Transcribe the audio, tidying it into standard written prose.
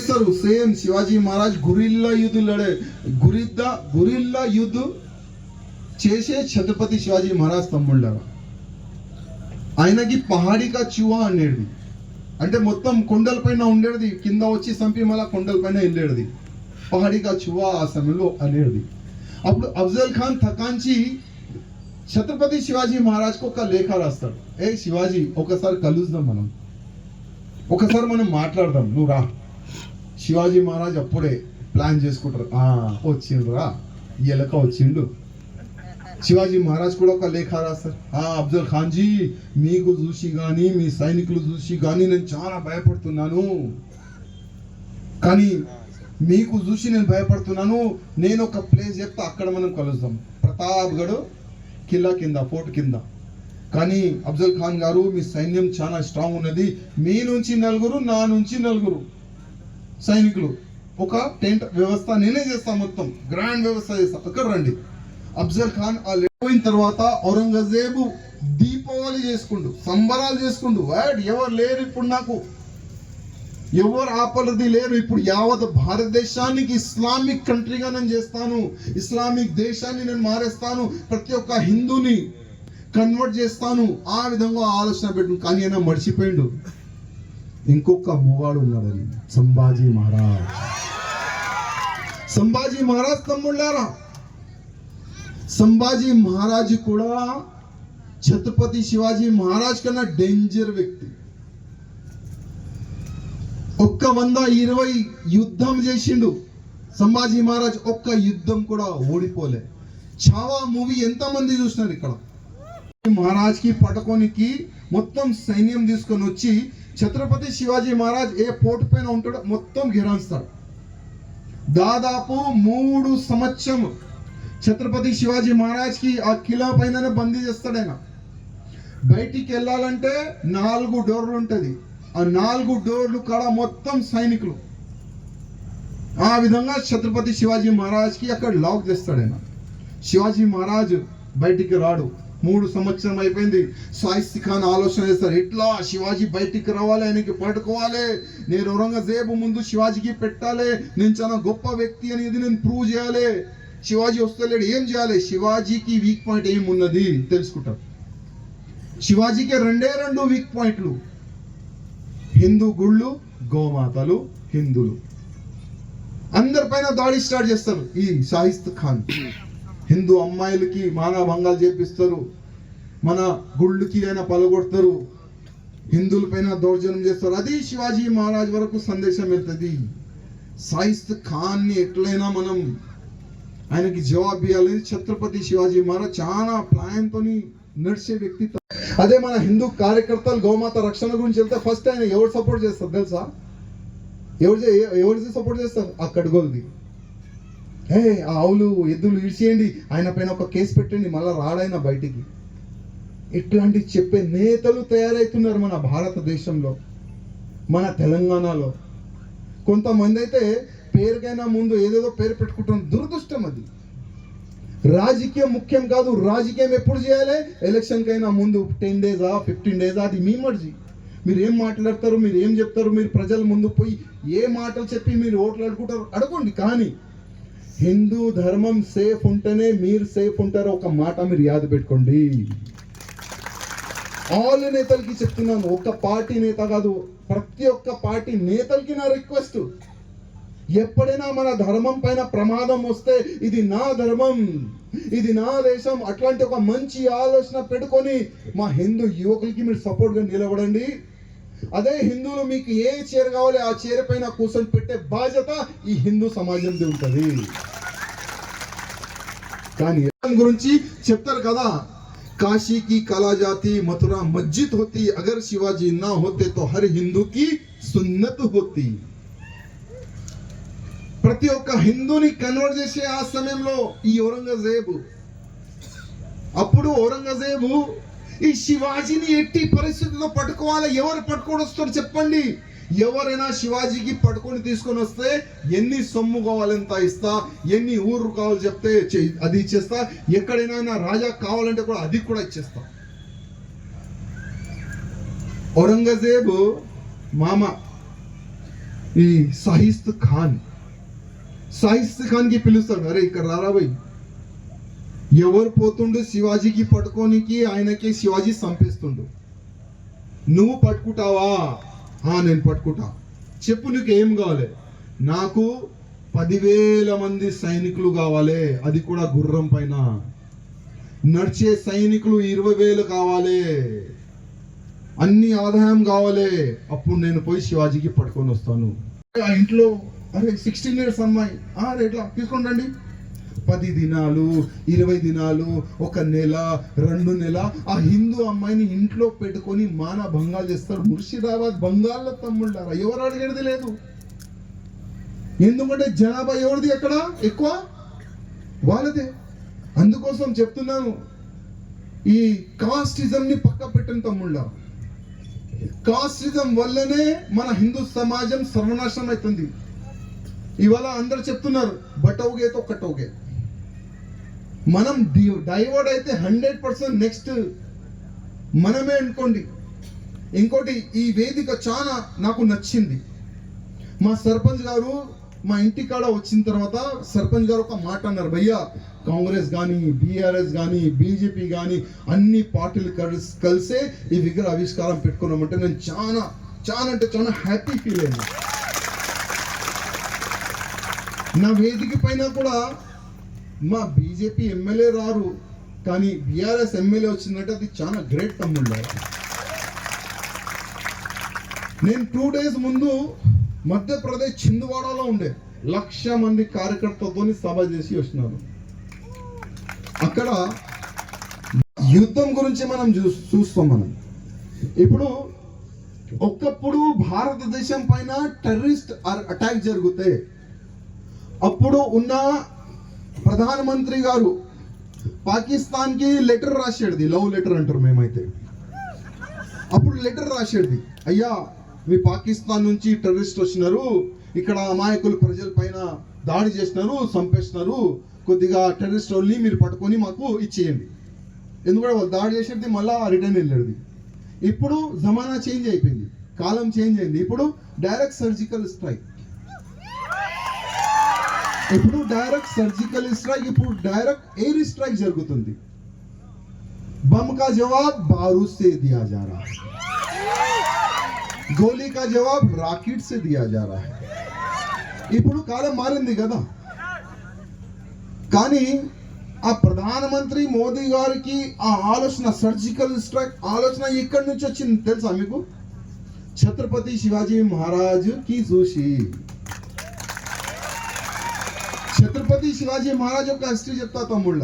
చేస్తారు same Shivaji Maharaj gorilla యుద్ధ చేసే ఛత్రపతి శివాజీ మహారాజ్ తమ్ముళ్ళ ఆయనకి పహాడికా చువా అనేది అంటే మొత్తం కొండల పైన ఉండేది, కింద వచ్చి సంపి మళ్ళా కొండల పైన వెళ్ళేది, పహాడికా చువా ఆ సమయంలో అనేది. అప్పుడు అఫ్జల్ ఖాన్ థకాంచి ఛత్రపతి శివాజీ మహారాజ్కు ఒక లేఖ రాస్తాడు, ఏ శివాజీ ఒకసారి కలుద్దాం, ఒకసారి మనం మాట్లాడదాం, నువ్వు రా. శివాజీ మహారాజ్ అప్పుడే ప్లాన్ చేసుకుంటారు, వచ్చిండ్రా ఈ ఎలక వచ్చిండు. శివాజీ మహారాజ్ కూడా ఒక లేఖ రాస్తారు, అఫ్జల్ ఖాన్ జీ మీకు చూసి కానీ మీ సైనికులు చూసి కానీ నేను చాలా భయపడుతున్నాను, కానీ మీకు చూసి నేను భయపడుతున్నాను, నేను ఒక ప్లేస్ చెప్తా అక్కడ మనం కలుద్దాం, ప్రతాప్గఢ్ కిల్లా కింద, ఫోర్ట్ కింద. కానీ అఫ్జల్ ఖాన్ గారు మీ సైన్యం చాలా స్ట్రాంగ్ ఉన్నది, మీ నుంచి నలుగురు నా నుంచి నలుగురు సైనికులు ఒక టెంట్ వ్యవస్థ నేనే చేస్తా, మొత్తం గ్రాండ్ వ్యవస్థ చేస్తా, అక్కడ రండి. అఫ్జల్ ఖాన్ ఆ పోయిన తర్వాత ఔరంగజేబు దీపావళి చేసుకుంటూ సంబరాలు చేసుకుంటూ, ఎవరు లేరు ఇప్పుడు, నాకు ఎవరు ఆపలది లేరు, ఇప్పుడు యావత్ భారతదేశానికి ఇస్లామిక్ కంట్రీగా నేను చేస్తాను, ఇస్లామిక్ దేశాన్ని నేను మారేస్తాను, ప్రతి ఒక్క హిందూని కన్వర్ట్ చేస్తాను, ఆ విధంగా ఆలోచన పెట్టు. కానీ ఆయన మర్చిపోయిండు ఇంకొక మొగాడు ఉన్నాడని, సంభాజీ మహారాజ్ తమ్ముళ్ళారా. సంభాజీ మహారాజ్ కూడా ఛత్రపతి శివాజీ మహారాజ్ కన్నా డేంజర్ వ్యక్తి. 120 యుద్ధం చేసిండు సంభాజీ మహారాజ్, ఒక్క యుద్ధం కూడా ఓడిపోలే. చావా మూవీ ఎంతమంది చూసినారు ఇక్కడ. మహారాజ్ కి పట్టుకోనికి మొత్తం సైన్యం తీసుకొని వచ్చి ఛత్రపతి శివాజీ మహారాజ్ ఏ పోర్టు పైన ఉంటాడో మొత్తం ఘిరాన్స్తాడు. దాదాపు 3 సంవత్సరం ఛత్రపతి శివాజీ మహారాజ్ కి ఆ కిలా పైన బందీ చేస్తాడు. ఆయన బయటికి వెళ్ళాలంటే 4 డోర్లు ఉంటది, ఆ 4 డోర్లు కాడ మొత్తం సైనికులు. ఆ విధంగా ఛత్రపతి శివాజీ మహారాజ్ కి అక్కడ లాక్ చేస్తాడు. ఆయన శివాజీ మహారాజ్ బయటికి రాడు. 3 సంవత్సరం అయిపోయింది. సాయిస్తీ ఖాన్ ఆలోచన చేస్తారు, ఎట్లా శివాజీ బయటికి రావాలి, ఆయనకి పట్టుకోవాలి, నేను ఔరంగజేబు ముందు శివాజీకి పెట్టాలి, నేను చాలా గొప్ప వ్యక్తి అనేది నేను ప్రూవ్ చేయాలి. శివాజీ వస్తలేడు, ఏం చేయాలి, శివాజీకి వీక్ పాయింట్ ఏమున్నది తెలుసుకుంటారు. శివాజీకి 2 వీక్ పాయింట్లు, హిందూ గుళ్ళు, గోమాతలు, హిందువులు. అందరిపైన దాడి స్టార్ట్ చేస్తారు ఈ సాయిస్తీ ఖాన్. హిందూ అమ్మాయిలకి మానభంగాలు చేపిస్తారు, మన గుళ్ళకి అయినా పలగొడతారు, హిందువుల పైన దౌర్జన్యం చేస్తారు. అది శివాజీ మహారాజ్ వరకు సందేశం వెళ్తుంది. సాయిస్తీ ఖాన్ని ఎట్లయినా మనం ఆయనకి జవాబు ఇవ్వాలి. ఛత్రపతి శివాజీ మహారాజ్ చాలా ప్లాన్తో నడిచే వ్యక్తి. అదే మన హిందూ కార్యకర్తలు గోమాత రక్షణ గురించి వెళ్తే ఫస్ట్ ఆయన ఎవరు సపోర్ట్ చేస్తారు తెలుసా? ఎవరు సపోర్ట్ చేస్తారు? ఆ కడుగోలుది. ఆ ఆవులు ఎద్దులు ఇడిచేయండి, ఆయన పైన ఒక కేసు పెట్టండి, మళ్ళీ రాడైనా బయటికి. ఇట్లాంటి చెప్పే నేతలు తయారవుతున్నారు మన భారతదేశంలో, మన తెలంగాణలో. కొంతమంది అయితే పేరుకైనా ముందు ఏదేదో పేరు పెట్టుకుంటాం, దురదృష్టం అది. రాజకీయం ముఖ్యం కాదు. రాజకీయం ఎప్పుడు చేయాలి? ఎలక్షన్ కైనా ముందు 10 డేసా 15 డేసా, అది మీ మర్జీ. మీరు ఏం మాట్లాడతారు, మీరు ఏం చెప్తారు, మీరు ప్రజల ముందు పోయి ఏ మాటలు చెప్పి మీరు ఓట్లు అడుగుతారు అడగండి. కానీ హిందూ ధర్మం సేఫ్ ఉంటేనే మీరు సేఫ్ ఉంటారు. ఒక మాట మీరు యాద పెట్టుకోండి. ఆల్ నేతలకి చెప్తున్నాను, ఒక పార్టీ నేత కాదు, ప్రతి ఒక్క పార్టీ నేతలకి నా రిక్వెస్ట్, ఎప్పుడైనా మన ధర్మం పైన ప్రమాదం వస్తే ఇది నా ధర్మం, ఇది నా దేశం, అట్లాంటి ఒక మంచి ఆలోచన పెట్టుకొని మా హిందూ యువకులకి మీరు సపోర్ట్గా నిలబడండి. అదే హిందువులు మీకు ఏ చీర కావాలి ఆ చీర పైన కూర్చొని పెట్టే బాధ్యత ఈ హిందూ సమాజంది ఉంటుంది. కానీ గురించి చెప్తారు కదా, काशी की कला जाती मथुरा मस्जिद होती, अगर शिवाजी ना होते तो हर हिंदू की सुन्नत होती. ప్రతి ఒక్క హిందూని కన్వర్ట్ చేసే ఆ సమయంలో ఈ ఔరంగజేబు, అప్పుడు ఔరంగజేబు ఈ శివాజీని ఎట్టి పరిస్థితుల్లో పట్టుకోవాలి. ఎవరు పట్టుకొని వస్తారు చెప్పండి? ఎవరైనా శివాజీకి పట్టుకొని తీసుకొని వస్తే ఎన్ని సొమ్ము కావాలంత ఇస్తా, ఎన్ని ఊరు కావాలి చెప్తే అది ఇచ్చేస్తా, ఎక్కడైనా రాజా కావాలంటే కూడా అది కూడా ఇచ్చేస్తా. ఔరంగజేబు మామ ఈ సహిస్త్ ఖాన్ కి పిలుస్తాడు, అరే ఇక్కడ రారా భయ్, ఎవరు పోతుండు శివాజీకి పట్టుకోనికి, ఆయనకి శివాజీ చంపేస్తుండు, నువ్వు పట్టుకుంటావా? నేను పట్టుకుంటా, చెప్పు నీకు ఏం కావాలి? నాకు 10,000 మంది సైనికులు కావాలి, అది కూడా గుర్రం పైన నడిచే సైనికులు 20,000 కావాలి, అన్ని ఆదాయం కావాలి, అప్పుడు నేను పోయి శివాజీకి పట్టుకొని వస్తాను. ఆ ఇంట్లో అరే 16 years అమ్మాయి, ఎట్లా తీసుకోండి, 10 దినాలు 20 దినాలు, 1 నెల 2 నెల ఆ హిందూ అమ్మాయిని ఇంట్లో పెట్టుకొని మాన భంగాలు చేస్తారు. ముర్షిదాబాద్ బంగాల్లో తమ్ముళ్ళారా, ఎవరు అడిగేది లేదు. ఎందుకంటే జనాభా ఎవరిది ఎక్కడ ఎక్కువ, వాళ్ళదే. అందుకోసం చెప్తున్నాను, ఈ కాస్టిజం ని పక్క పెట్టిన తమ్ముళ్ళ, కాస్టిజం వల్లనే మన హిందూ సమాజం సర్వనాశనం అవుతుంది. ఇవాళ అందరు చెప్తున్నారు బటౌగే తో కటౌగే, మనం డైవర్డ్ అయితే 100% నెక్స్ట్ మనమే అనుకోండి. ఇంకోటి, ఈ వేదిక చాలా నాకు నచ్చింది. మా సర్పంచ్ గారు మా ఇంటికాడ వచ్చిన తర్వాత సర్పంచ్ గారు ఒక మాట అన్నారు, భయ్యా కాంగ్రెస్ కానీ బీఆర్ఎస్ కానీ బీజేపీ కానీ అన్ని పార్టీలు కలిసే ఈ విగ్రహ ఆవిష్కారం పెట్టుకున్నామంటే నేను చాలా చాలా అంటే చాలా హ్యాపీ ఫీల్ అయ్యాను. నా వేదిక పైన కూడా మా బీజేపీ ఎమ్మెల్యే రారు, కానీ బీఆర్ఎస్ ఎమ్మెల్యే వచ్చిందంటే అది చాలా గ్రేట్ తమ్ముళ్ళు. నేను 2 days ముందు మధ్యప్రదేశ్ చిందువాడలో ఉండే 1,00,000 మంది కార్యకర్తలతో సభ చేసి వచ్చినాను. అక్కడ యుద్ధం గురించి మనం చూస్తాం. మనం ఇప్పుడు ఒకప్పుడు భారతదేశం పైన టెర్రరిస్ట్ అటాక్ జరిగితే అప్పుడు ఉన్న ప్రధానమంత్రి గారు పాకిస్తాన్ కి లెటర్ రాసేది, లవ్ లెటర్ అంటారు మేమైతే. అప్పుడు లెటర్ రాసేది, అయ్యా మీ పాకిస్తాన్ నుంచి టెర్రరిస్ట్ వచ్చినారు, ఇక్కడ అమాయకులు ప్రజల పైన దాడి చేసినారు, చంపేసినారు, కొద్దిగా టెర్రరిస్ట్ వాళ్ళని మీరు పట్టుకొని మాకు ఇచ్చేయండి. ఎందుకంటే వాళ్ళు దాడి చేసేది మళ్ళా రిటర్న్ వెళ్ళేది. ఇప్పుడు జమానా చేంజ్ అయిపోయింది, కాలం చేంజ్ అయింది. ఇప్పుడు డైరెక్ట్ సర్జికల్ స్ట్రైక్, ఇప్పుడు డైరెక్ట్ ఎయిర్ స్ట్రైక్ జరుగుతుంది. बम का जवाब बारूद से दिया जा रहा है, గోలీ కా జవాబ్ రాకెట్ से दिया जा रहा है. ఇప్పుడు కాలం మారింది కదా. కానీ ఆ ప్రధానమంత్రి మోదీ గారికి ఆ ఆలోచన, సర్జికల్ స్ట్రైక్ ఆలోచన ఎక్కడి నుంచి వచ్చింది తెలుసా మీకు? ఛత్రపతి శివాజీ మహారాజ్ కి చూసి. ఛత్రపతి శివాజీ మహారాజ్ యొక్క హిస్టరీ చెప్తా తమ్ముళ్ళ.